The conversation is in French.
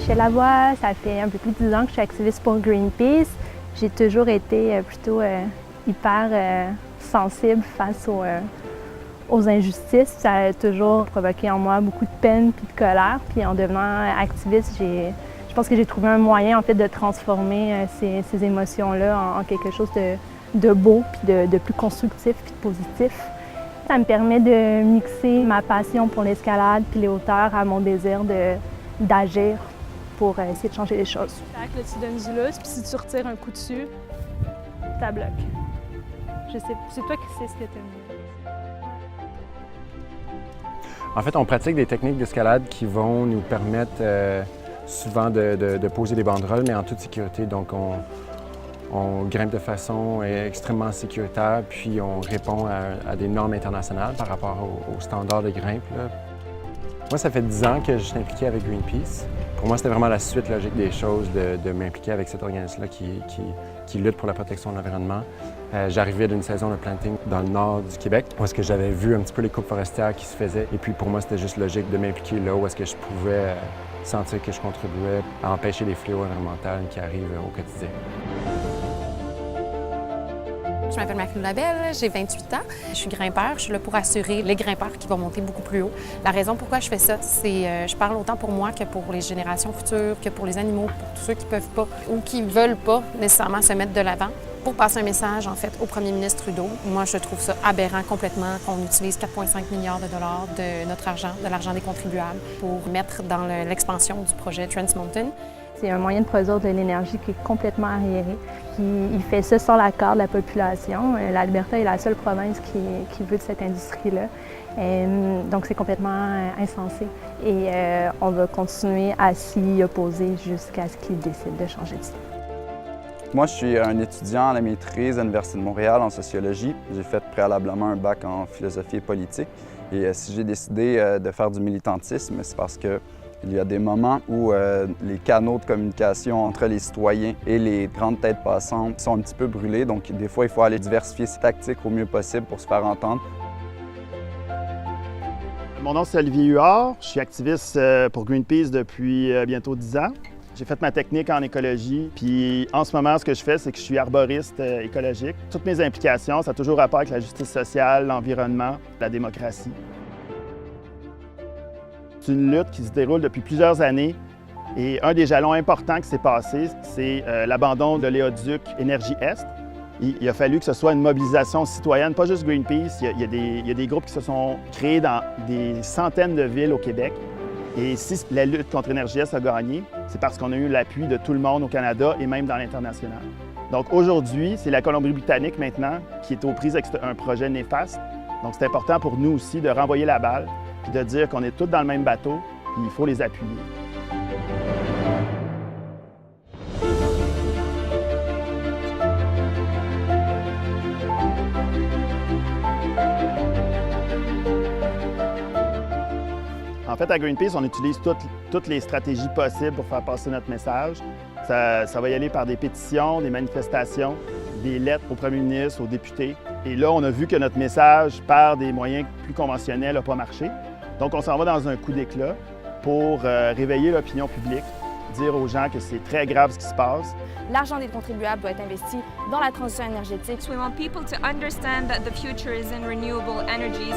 Michèle Lavoie, ça fait un peu plus de 10 ans que je suis activiste pour Greenpeace. J'ai toujours été plutôt hyper sensible face aux injustices. Ça a toujours provoqué en moi beaucoup de peine et de colère. Puis en devenant activiste, je pense que j'ai trouvé un moyen en fait de transformer ces émotions-là en quelque chose de beau, puis de plus constructif puis de positif. Ça me permet de mixer ma passion pour l'escalade puis les hauteurs à mon désir d'agir pour essayer de changer les choses. Là, tu donnes du lousse, puis si tu retires un coup dessus, ça bloque. Je sais, c'est toi qui sais ce que tu aimes. En fait, on pratique des techniques d'escalade qui vont nous permettre souvent de poser des banderoles, mais en toute sécurité. Donc, on grimpe de façon extrêmement sécuritaire, puis on répond à des normes internationales par rapport aux standards de grimpe, là. Moi, ça fait 10 ans que je suis impliqué avec Greenpeace. Pour moi, c'était vraiment la suite logique des choses de m'impliquer avec cet organisme-là qui lutte pour la protection de l'environnement. J'arrivais d'une saison de planting dans le nord du Québec, où est-ce que j'avais vu un petit peu les coupes forestières qui se faisaient. Et puis pour moi, c'était juste logique de m'impliquer là où est-ce que je pouvais sentir que je contribuais à empêcher les fléaux environnementaux qui arrivent au quotidien. Je m'appelle Marie-Lou Labelle, j'ai 28 ans. Je suis grimpeur. Je suis là pour assurer les grimpeurs qui vont monter beaucoup plus haut. La raison pourquoi je fais ça, c'est je parle autant pour moi que pour les générations futures, que pour les animaux, pour tous ceux qui peuvent pas ou qui veulent pas nécessairement se mettre de l'avant. Pour passer un message, en fait, au premier ministre Trudeau, moi, je trouve ça aberrant complètement qu'on utilise 4,5 milliards de dollars de notre argent, de l'argent des contribuables, pour mettre dans l'expansion du projet Trans Mountain. C'est un moyen de produire de l'énergie qui est complètement arriéré. Il fait ça sans l'accord de la population. L'Alberta est la seule province qui veut de cette industrie-là. Donc, c'est complètement insensé. Et on va continuer à s'y opposer jusqu'à ce qu'ils décident de changer de site. Moi, je suis un étudiant à la maîtrise à l'Université de Montréal en sociologie. J'ai fait préalablement un bac en philosophie et politique. Et si j'ai décidé de faire du militantisme, c'est parce que il y a des moments où les canaux de communication entre les citoyens et les grandes têtes passantes sont un petit peu brûlés. Donc, des fois, il faut aller diversifier ses tactiques au mieux possible pour se faire entendre. Mon nom, c'est Olivier Huard. Je suis activiste pour Greenpeace depuis bientôt 10 ans. J'ai fait ma technique en écologie, puis en ce moment, ce que je fais, c'est que je suis arboriste écologique. Toutes mes implications, ça a toujours rapport avec la justice sociale, l'environnement, la démocratie. C'est une lutte qui se déroule depuis plusieurs années et un des jalons importants qui s'est passé, c'est l'abandon de l'éoduc Énergie-Est. Il a fallu que ce soit une mobilisation citoyenne, pas juste Greenpeace. Il y a des groupes qui se sont créés dans des centaines de villes au Québec. Et si la lutte contre Énergie-Est a gagné, c'est parce qu'on a eu l'appui de tout le monde au Canada et même dans l'international. Donc aujourd'hui, c'est la Colombie-Britannique maintenant qui est aux prises avec un projet néfaste. Donc c'est important pour nous aussi de renvoyer la balle puis de dire qu'on est tous dans le même bateau, puis il faut les appuyer. En fait, à Greenpeace, on utilise toutes les stratégies possibles pour faire passer notre message. Ça va y aller par des pétitions, des manifestations, des lettres au premier ministre, aux députés. Et là, on a vu que notre message, par des moyens plus conventionnels, n'a pas marché. Donc, on s'en va dans un coup d'éclat pour réveiller l'opinion publique, dire aux gens que c'est très grave ce qui se passe. L'argent des contribuables doit être investi dans la transition énergétique. We want people to understand that the future is in renewable energies.